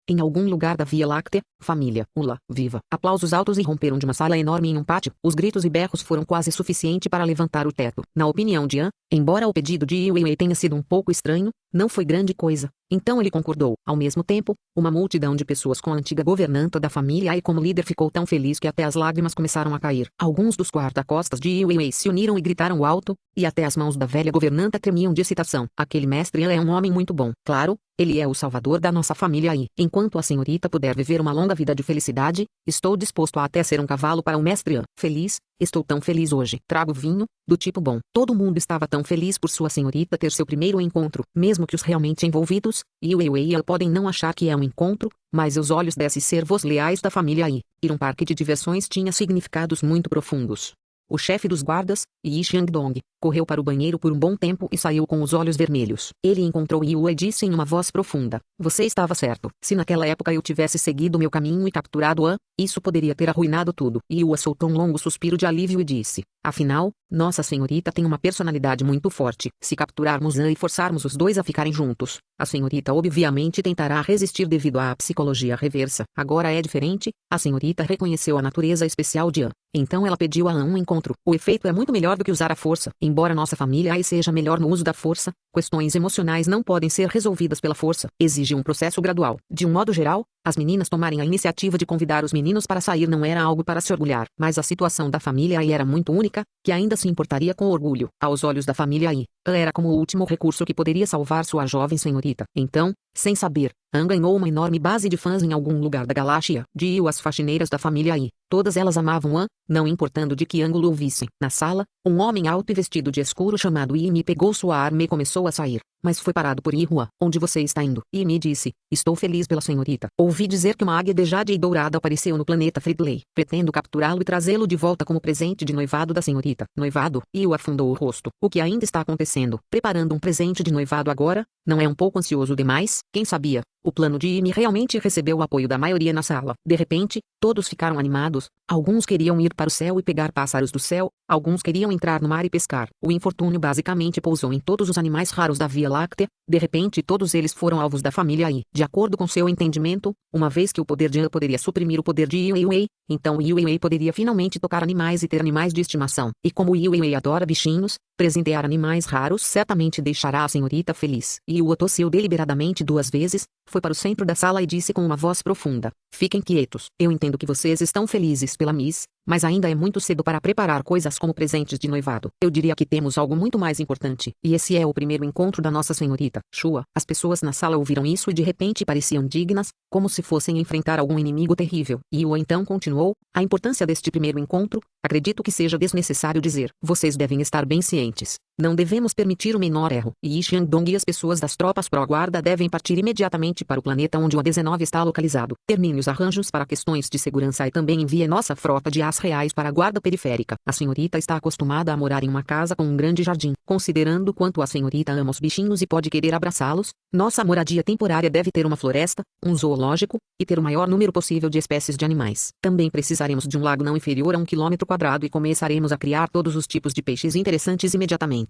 Em algum lugar da Via Láctea, família, ula, viva. Aplausos altos irromperam de uma sala enorme em um pátio. Os gritos e berros foram quase suficiente para levantar o teto. Na opinião de An, embora o pedido de Yue tenha sido um pouco estranho, não foi grande coisa. Então ele concordou. Ao mesmo tempo, uma multidão de pessoas com a antiga governanta da família e como líder ficou tão feliz que até as lágrimas começaram a cair. Alguns dos guarda-costas de Yue se uniram e gritaram alto, e até as mãos da velha governanta tremiam de excitação. Aquele mestre é um homem muito bom. Claro, ele é o salvador da nossa família e, enquanto a senhorita puder viver uma longa vida de felicidade, estou disposto a até ser um cavalo para o mestre An. Feliz? Estou tão feliz hoje. Trago vinho, do tipo bom. Todo mundo estava tão feliz por sua senhorita ter seu primeiro encontro, mesmo que os realmente envolvidos, Yue e An podem não achar que é um encontro, mas os olhos desses servos leais da família ir um parque de diversões tinha significados muito profundos. O chefe dos guardas, Yi Xiangdong, correu para o banheiro por um bom tempo e saiu com os olhos vermelhos. Ele encontrou Yue e disse em uma voz profunda, você estava certo. Se naquela época eu tivesse seguido meu caminho e capturado An, isso poderia ter arruinado tudo. Yue soltou um longo suspiro de alívio e disse, afinal, nossa senhorita tem uma personalidade muito forte. Se capturarmos An e forçarmos os dois a ficarem juntos, a senhorita obviamente tentará resistir devido à psicologia reversa. Agora é diferente, a senhorita reconheceu a natureza especial de An. Então ela pediu a An um encontro. O efeito é muito melhor do que usar a força. Embora nossa família Ai seja melhor no uso da força, questões emocionais não podem ser resolvidas pela força. Exige um processo gradual. De um modo geral, as meninas tomarem a iniciativa de convidar os meninos para sair não era algo para se orgulhar. Mas a situação da família Ai era muito única, que ainda se importaria com orgulho. Aos olhos da família Ai, An era como o último recurso que poderia salvar sua jovem senhorita. Então, sem saber, An ganhou uma enorme base de fãs em algum lugar da galáxia. De as faxineiras da família Ai. Todas elas amavam An, não importando de que ângulo o vissem. Na sala, um homem alto e vestido de escuro chamado Yimi pegou sua arma e começou a sair, mas foi parado por Yihua. Onde você está indo? Yimi disse, estou feliz pela senhorita. Ouvi dizer que uma águia de jade e dourada apareceu no planeta Fridley. Pretendo capturá-lo e trazê-lo de volta como presente de noivado da senhorita. Noivado? Yihua afundou o rosto. O que ainda está acontecendo? Preparando um presente de noivado agora? Não é um pouco ansioso demais? Quem sabia? O plano de Yimi realmente recebeu o apoio da maioria na sala. De repente, todos ficaram animados. Alguns queriam ir para o céu e pegar pássaros do céu, alguns queriam entrar no mar e pescar. O infortúnio basicamente pousou em todos os animais raros da Via Láctea. De repente todos eles foram alvos da família Yi. De acordo com seu entendimento, uma vez que o poder de An poderia suprimir o poder de Yue, então Yue poderia finalmente tocar animais e ter animais de estimação. E como Yue adora bichinhos, presentear animais raros certamente deixará a senhorita feliz. Yue tossiu deliberadamente 2 vezes, foi para o centro da sala e disse com uma voz profunda, fiquem quietos. Eu entendo que vocês estão felizes pela Miss, mas ainda é muito cedo para preparar coisas como presentes de noivado. Eu diria que temos algo muito mais importante, e esse é o primeiro encontro da nossa senhorita, Shua. As pessoas na sala ouviram isso e de repente pareciam dignas, como se fossem enfrentar algum inimigo terrível. Yue então continuou, a importância deste primeiro encontro, acredito que seja desnecessário dizer. Vocês devem estar bem cientes. Não devemos permitir o menor erro. Yi Xiangdong e as pessoas das tropas pró-guarda devem partir imediatamente para o planeta onde o A19 está localizado. Termine os arranjos para questões de segurança e também envie nossa frota de as reais para a guarda periférica. A senhorita está acostumada a morar em uma casa com um grande jardim. Considerando quanto a senhorita ama os bichinhos e pode querer abraçá-los, nossa moradia temporária deve ter uma floresta, um zoológico, e ter o maior número possível de espécies de animais. Também precisaremos de um lago não inferior a 1 km² e começaremos a criar todos os tipos de peixes interessantes imediatamente.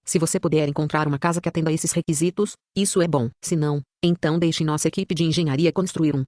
Se você puder encontrar uma casa que atenda a esses requisitos, isso é bom. Se não, então deixe nossa equipe de engenharia construir um.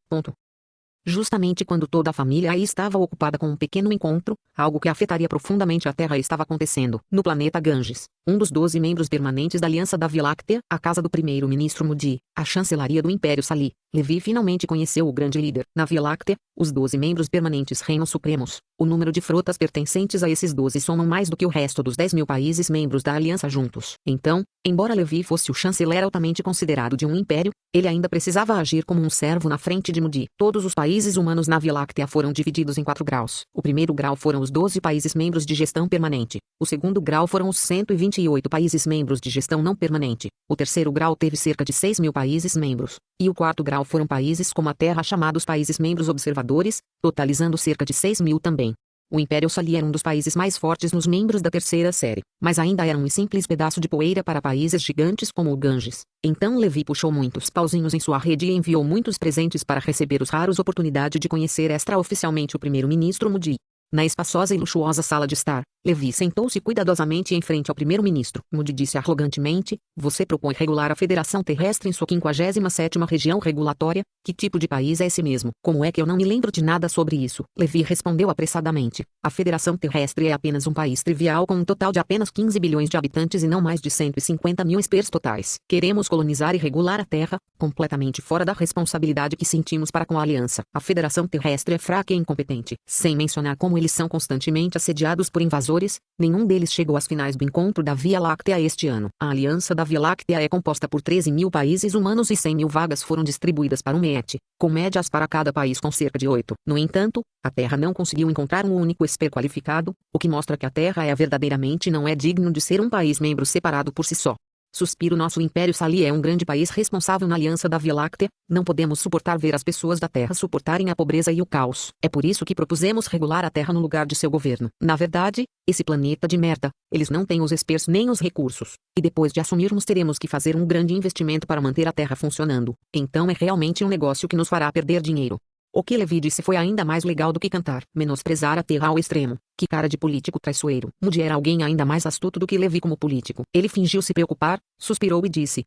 Justamente quando toda a família aí estava ocupada com um pequeno encontro, algo que afetaria profundamente a Terra estava acontecendo. No planeta Ganges, um dos 12 membros permanentes da Aliança da Via Láctea, a casa do primeiro-ministro Modi, a chancelaria do Império Sali, Levi finalmente conheceu o grande líder. Na Via Láctea, os 12 membros permanentes reinam supremos. O número de frotas pertencentes a esses 12 somam mais do que o resto dos 10.000 países membros da aliança juntos. Então, embora Levi fosse o chanceler altamente considerado de um império, ele ainda precisava agir como um servo na frente de Modi. Todos os países humanos na Via Láctea foram divididos em 4 graus. O primeiro grau foram os 12 países membros de gestão permanente. O segundo grau foram os 128 países membros de gestão não permanente. O terceiro grau teve cerca de 6.000 países membros. E o quarto grau foram países como a Terra chamados países membros observadores, totalizando cerca de 6.000 também. O Império Sali era um dos países mais fortes nos membros da terceira série, mas ainda era um simples pedaço de poeira para países gigantes como o Ganges. Então Levi puxou muitos pauzinhos em sua rede e enviou muitos presentes para receber os raros oportunidade de conhecer extraoficialmente o primeiro-ministro Modi. Na espaçosa e luxuosa sala de estar, Levi sentou-se cuidadosamente em frente ao primeiro-ministro. Modi disse arrogantemente: "Você propõe regular a Federação Terrestre em sua 57ª região regulatória? Que tipo de país é esse mesmo? Como é que eu não me lembro de nada sobre isso?" Levi respondeu apressadamente: "A Federação Terrestre é apenas um país trivial com um total de apenas 15 bilhões de habitantes e não mais de 150 mil espers totais. Queremos colonizar e regular a Terra, completamente fora da responsabilidade que sentimos para com a Aliança. A Federação Terrestre é fraca e incompetente, sem mencionar como eles são constantemente assediados por invasores. Nenhum deles chegou às finais do encontro da Via Láctea este ano. A Aliança da Via Láctea é composta por 13.000 países humanos e 100.000 vagas foram distribuídas para o MET, com médias para cada país com cerca de 8. No entanto, a Terra não conseguiu encontrar um único esper qualificado, o que mostra que a Terra verdadeiramente não é digno de ser um país membro separado por si só. Suspiro. Nosso Império Sali é um grande país responsável na Aliança da Via Láctea. Não podemos suportar ver as pessoas da Terra suportarem a pobreza e o caos. É por isso que propusemos regular a Terra no lugar de seu governo. Na verdade, esse planeta de merda, eles não têm os espers nem os recursos. E depois de assumirmos teremos que fazer um grande investimento para manter a Terra funcionando. Então é realmente um negócio que nos fará perder dinheiro." O que Levi disse foi ainda mais legal do que cantar. Menosprezar a Terra ao extremo. Que cara de político traiçoeiro. Modi era alguém ainda mais astuto do que Levi como político. Ele fingiu se preocupar, suspirou e disse: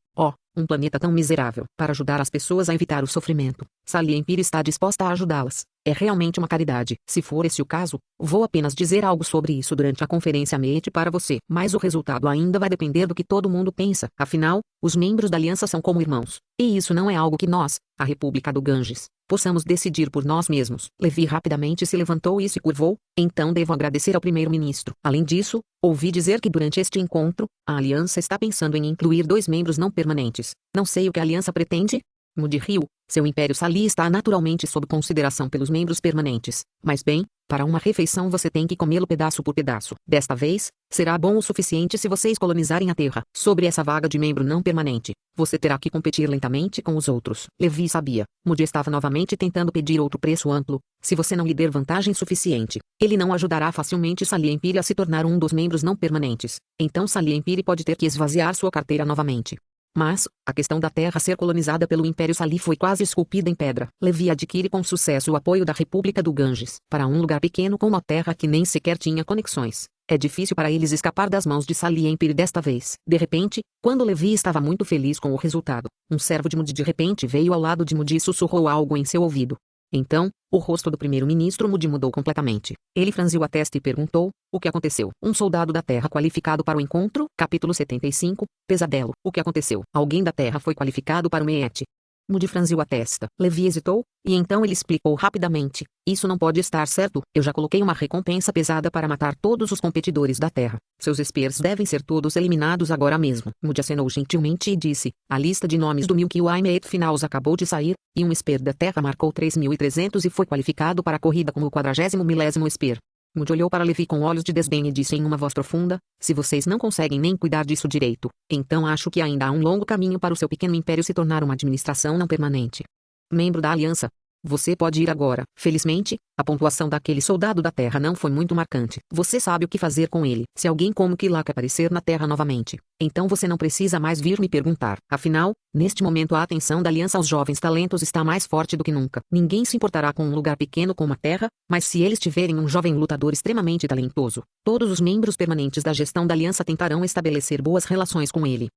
um planeta tão miserável. Para ajudar as pessoas a evitar o sofrimento, Sali Empire está disposta a ajudá-las. É realmente uma caridade. Se for esse o caso, vou apenas dizer algo sobre isso durante a conferência MET para você. Mas o resultado ainda vai depender do que todo mundo pensa. Afinal, os membros da aliança são como irmãos. E isso não é algo que nós, a República do Ganges, possamos decidir por nós mesmos. Levi rapidamente se levantou e se curvou. Então devo agradecer ao primeiro-ministro. Além disso, ouvi dizer que durante este encontro, a aliança está pensando em incluir 2 membros não permanentes. Não sei o que a aliança pretende. Modi riu. Seu Império Sali está naturalmente sob consideração pelos membros permanentes. Mas bem, para uma refeição você tem que comê-lo pedaço por pedaço. Desta vez, será bom o suficiente se vocês colonizarem a Terra. Sobre essa vaga de membro não permanente, você terá que competir lentamente com os outros. Levi sabia. Modi estava novamente tentando pedir outro preço amplo. Se você não lhe der vantagem suficiente, ele não ajudará facilmente Sali Empire a se tornar um dos membros não permanentes. Então Sali Empire pode ter que esvaziar sua carteira novamente. Mas, a questão da Terra ser colonizada pelo Império Sali foi quase esculpida em pedra. Levi adquire com sucesso o apoio da República do Ganges. Para um lugar pequeno como a Terra que nem sequer tinha conexões, é difícil para eles escapar das mãos de Sali Empire desta vez. De repente, quando Levi estava muito feliz com o resultado, um servo de Modi de repente veio ao lado de Modi e sussurrou algo em seu ouvido. Então, o rosto do primeiro-ministro Modi mudou completamente. Ele franziu a testa e perguntou: "O que aconteceu? Um soldado da Terra qualificado para o encontro?" Capítulo 75, Pesadelo. O que aconteceu? Alguém da Terra foi qualificado para o MET. Modi franziu a testa. Levi hesitou, e então ele explicou rapidamente: "Isso não pode estar certo. Eu já coloquei uma recompensa pesada para matar todos os competidores da Terra. Seus spears devem ser todos eliminados agora mesmo." Modi acenou gentilmente e disse: "A lista de nomes do Milky Way Mate Finals acabou de sair, e um spear da Terra marcou 3.300 e foi qualificado para a corrida como o 40º milésimo spear." Modi olhou para Levi com olhos de desdém e disse em uma voz profunda: "Se vocês não conseguem nem cuidar disso direito, então acho que ainda há um longo caminho para o seu pequeno império se tornar uma administração não permanente. Membro da aliança, você pode ir agora." Felizmente, a pontuação daquele soldado da Terra não foi muito marcante. Você sabe o que fazer com ele. Se alguém como Kilak aparecer na Terra novamente, então você não precisa mais vir me perguntar. Afinal, neste momento a atenção da aliança aos jovens talentos está mais forte do que nunca. Ninguém se importará com um lugar pequeno como a Terra, mas se eles tiverem um jovem lutador extremamente talentoso, todos os membros permanentes da gestão da aliança tentarão estabelecer boas relações com ele.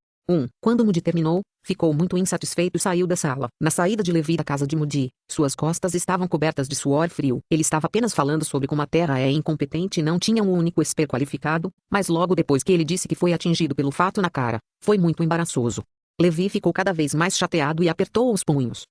Quando Moody terminou, ficou muito insatisfeito e saiu da sala. Na saída de Levi da casa de Moody, suas costas estavam cobertas de suor frio. Ele estava apenas falando sobre como a Terra é incompetente e não tinha um único expert qualificado, mas logo depois que ele disse que foi atingido pelo fato na cara, foi muito embaraçoso. Levi ficou cada vez mais chateado e apertou os punhos.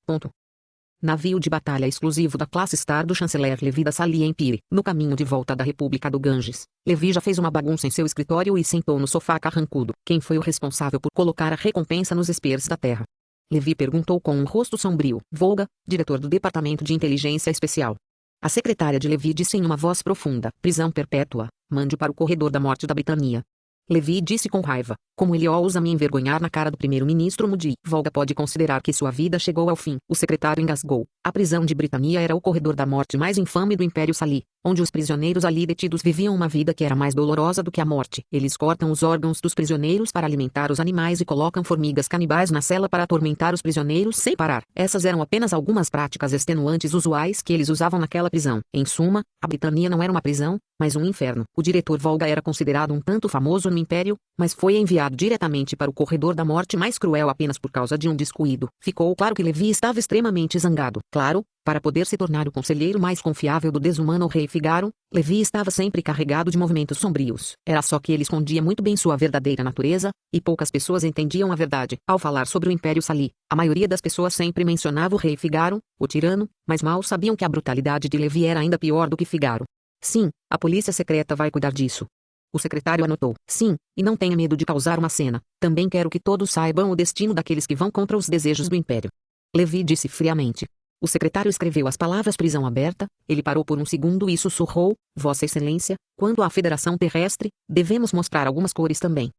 Navio de batalha exclusivo da classe Star do chanceler Levi da Sally Empire. No caminho de volta da República do Ganges, Levi já fez uma bagunça em seu escritório e sentou no sofá carrancudo. Quem foi o responsável por colocar a recompensa nos spears da Terra? Levi perguntou com um rosto sombrio. Volga, diretor do Departamento de Inteligência Especial. A secretária de Levi disse em uma voz profunda. Prisão perpétua. Mande-o para o corredor da morte da Britânia. Levi disse com raiva. Como ele ousa me envergonhar na cara do primeiro-ministro Moody. Volga pode considerar que sua vida chegou ao fim. O secretário engasgou. A prisão de Britânia era o corredor da morte mais infame do Império Sally, onde os prisioneiros ali detidos viviam uma vida que era mais dolorosa do que a morte. Eles cortam os órgãos dos prisioneiros para alimentar os animais e colocam formigas canibais na cela para atormentar os prisioneiros sem parar. Essas eram apenas algumas práticas extenuantes usuais que eles usavam naquela prisão. Em suma, a Britânia não era uma prisão, mas um inferno. O diretor Volga era considerado um tanto famoso no Império, mas foi enviado diretamente para o corredor da morte mais cruel apenas por causa de um descuido. Ficou claro que Levi estava extremamente zangado. Claro, para poder se tornar o conselheiro mais confiável do desumano rei Figaro, Levi estava sempre carregado de movimentos sombrios. Era só que ele escondia muito bem sua verdadeira natureza, e poucas pessoas entendiam a verdade. Ao falar sobre o Império Sally, a maioria das pessoas sempre mencionava o rei Figaro, o tirano, mas mal sabiam que a brutalidade de Levi era ainda pior do que Figaro. Sim, a polícia secreta vai cuidar disso. O secretário anotou. Sim, e não tenha medo de causar uma cena. Também quero que todos saibam o destino daqueles que vão contra os desejos do Império. Levi disse friamente. O secretário escreveu as palavras prisão aberta, ele parou por um segundo e sussurrou, Vossa Excelência, quanto à Federação Terrestre, devemos mostrar algumas cores também.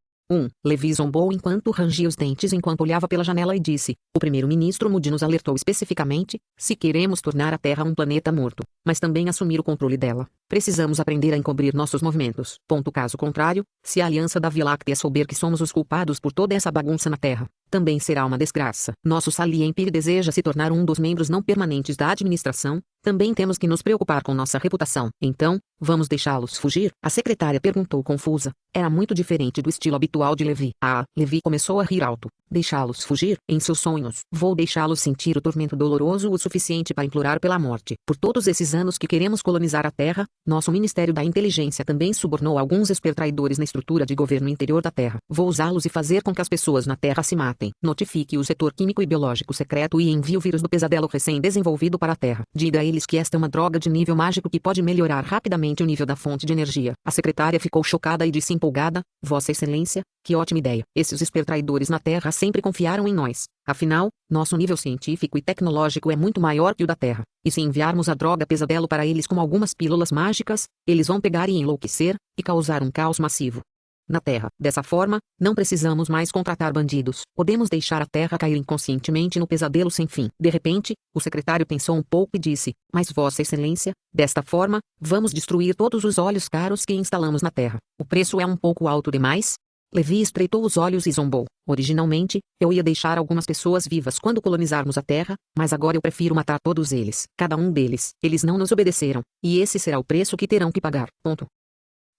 Levi zombou enquanto rangia os dentes enquanto olhava pela janela e disse, o primeiro-ministro Moody nos alertou especificamente, se queremos tornar a Terra um planeta morto, mas também assumir o controle dela, precisamos aprender a encobrir nossos movimentos. Caso contrário, se a Aliança da Via Láctea souber que somos os culpados por toda essa bagunça na Terra, também será uma desgraça. Nosso Sally Empire deseja se tornar um dos membros não permanentes da administração, também temos que nos preocupar com nossa reputação. Então, vamos deixá-los fugir? A secretária perguntou confusa. Era muito diferente do estilo habitual de Levi. Levi começou a rir alto. Deixá-los fugir? Em seus sonhos, vou deixá-los sentir o tormento doloroso o suficiente para implorar pela morte. Por todos esses anos que queremos colonizar a Terra, nosso Ministério da Inteligência também subornou alguns espertraidores na estrutura de governo interior da Terra. Vou usá-los e fazer com que as pessoas na Terra se matem. Notifique o setor químico e biológico secreto e envie o vírus do pesadelo recém-desenvolvido para a Terra. Diga a eles que esta é uma droga de nível mágico que pode melhorar rapidamente o nível da fonte de energia. A secretária ficou chocada e disse empolgada, Vossa Excelência, que ótima ideia. Esses espertraidores na Terra sempre confiaram em nós. Afinal, nosso nível científico e tecnológico é muito maior que o da Terra. E se enviarmos a droga pesadelo para eles com algumas pílulas mágicas, eles vão pegar e enlouquecer, e causar um caos massivo na Terra. Dessa forma, não precisamos mais contratar bandidos. Podemos deixar a Terra cair inconscientemente no pesadelo sem fim. De repente, o secretário pensou um pouco e disse, mas Vossa Excelência, desta forma, vamos destruir todos os olhos caros que instalamos na Terra. O preço é um pouco alto demais? Levi estreitou os olhos e zombou. Originalmente, eu ia deixar algumas pessoas vivas quando colonizarmos a Terra, mas agora eu prefiro matar todos eles. Cada um deles. Eles não nos obedeceram. E esse será o preço que terão que pagar.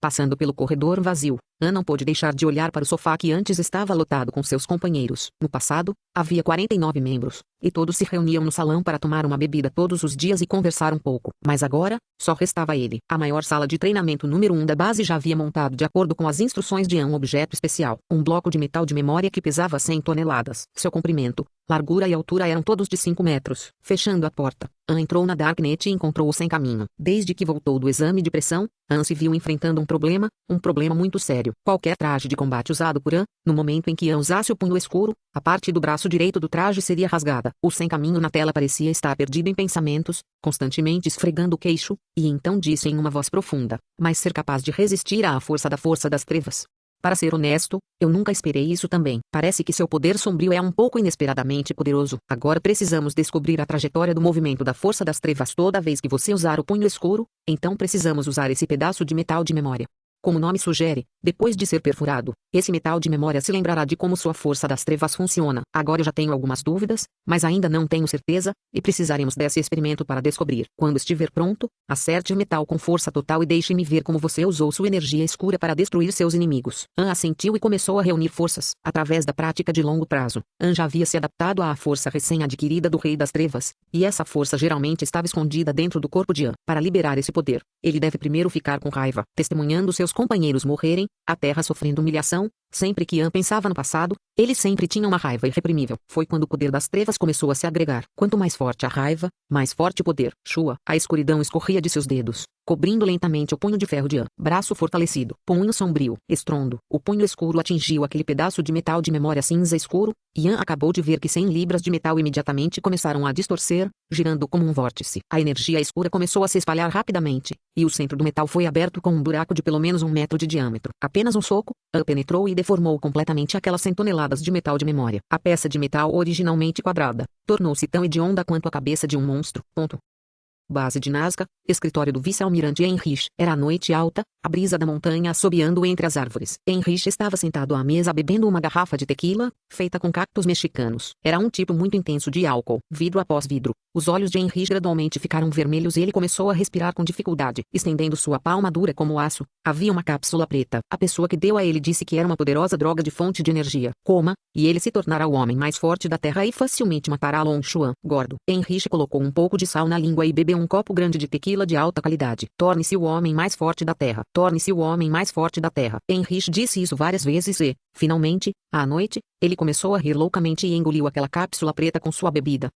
Passando pelo corredor vazio, Anne não pôde deixar de olhar para o sofá que antes estava lotado com seus companheiros. No passado, havia 49 membros, e todos se reuniam no salão para tomar uma bebida todos os dias e conversar um pouco. Mas agora, só restava ele. A maior sala de treinamento número 1 da base já havia montado de acordo com as instruções de Anne um objeto especial. Um bloco de metal de memória que pesava 100 toneladas. Seu comprimento, largura e altura eram todos de 5 metros. Fechando a porta, Anne entrou na Darknet e encontrou-o sem caminho. Desde que voltou do exame de pressão, Anne se viu enfrentando um problema muito sério. Qualquer traje de combate usado por Anne, no momento em que Anne usasse o punho escuro, a parte do braço direito do traje seria rasgada. O sem caminho na tela parecia estar perdido em pensamentos, constantemente esfregando o queixo, e então disse em uma voz profunda, mas ser capaz de resistir à força das trevas. Para ser honesto, eu nunca esperei isso também. Parece que seu poder sombrio é um pouco inesperadamente poderoso. Agora precisamos descobrir a trajetória do movimento da força das trevas toda vez que você usar o punho escuro, então precisamos usar esse pedaço de metal de memória. Como o nome sugere, depois de ser perfurado, esse metal de memória se lembrará de como sua força das trevas funciona. Agora eu já tenho algumas dúvidas, mas ainda não tenho certeza, e precisaremos desse experimento para descobrir. Quando estiver pronto, acerte o metal com força total e deixe-me ver como você usou sua energia escura para destruir seus inimigos. An assentiu e começou a reunir forças. Através da prática de longo prazo, An já havia se adaptado à força recém-adquirida do Rei das Trevas, e essa força geralmente estava escondida dentro do corpo de An. Para liberar esse poder, ele deve primeiro ficar com raiva, testemunhando seus companheiros morrerem, a Terra sofrendo humilhação. Sempre que An pensava no passado, ele sempre tinha uma raiva irreprimível. Foi quando o poder das trevas começou a se agregar. Quanto mais forte a raiva, mais forte o poder. Shua, a escuridão escorria de seus dedos, cobrindo lentamente o punho de ferro de An. Braço fortalecido, punho sombrio, estrondo. O punho escuro atingiu aquele pedaço de metal de memória cinza escuro, e An acabou de ver que 100 libras de metal imediatamente começaram a distorcer, girando como um vórtice. A energia escura começou a se espalhar rapidamente, e o centro do metal foi aberto com um buraco de pelo menos 1 metro de diâmetro. Apenas um soco, An penetrou e deformou completamente aquelas 100 toneladas de metal de memória. A peça de metal originalmente quadrada, tornou-se tão hedionda quanto a cabeça de um monstro. Base de Nazca, escritório do vice-almirante Heinrich. Era a noite alta, a brisa da montanha assobiando entre as árvores. Heinrich estava sentado à mesa bebendo uma garrafa de tequila, feita com cactos mexicanos. Era um tipo muito intenso de álcool, vidro após vidro. Os olhos de Heinrich gradualmente ficaram vermelhos e ele começou a respirar com dificuldade, estendendo sua palma dura como aço. Havia uma cápsula preta. A pessoa que deu a ele disse que era uma poderosa droga de fonte de energia. Coma, e ele se tornará o homem mais forte da Terra e facilmente matará Long Xuan. Gordo. Heinrich colocou um pouco de sal na língua e bebeu um copo grande de tequila de alta qualidade. Torne-se o homem mais forte da Terra. Torne-se o homem mais forte da Terra. Heinrich disse isso várias vezes e, finalmente, à noite, ele começou a rir loucamente e engoliu aquela cápsula preta com sua bebida.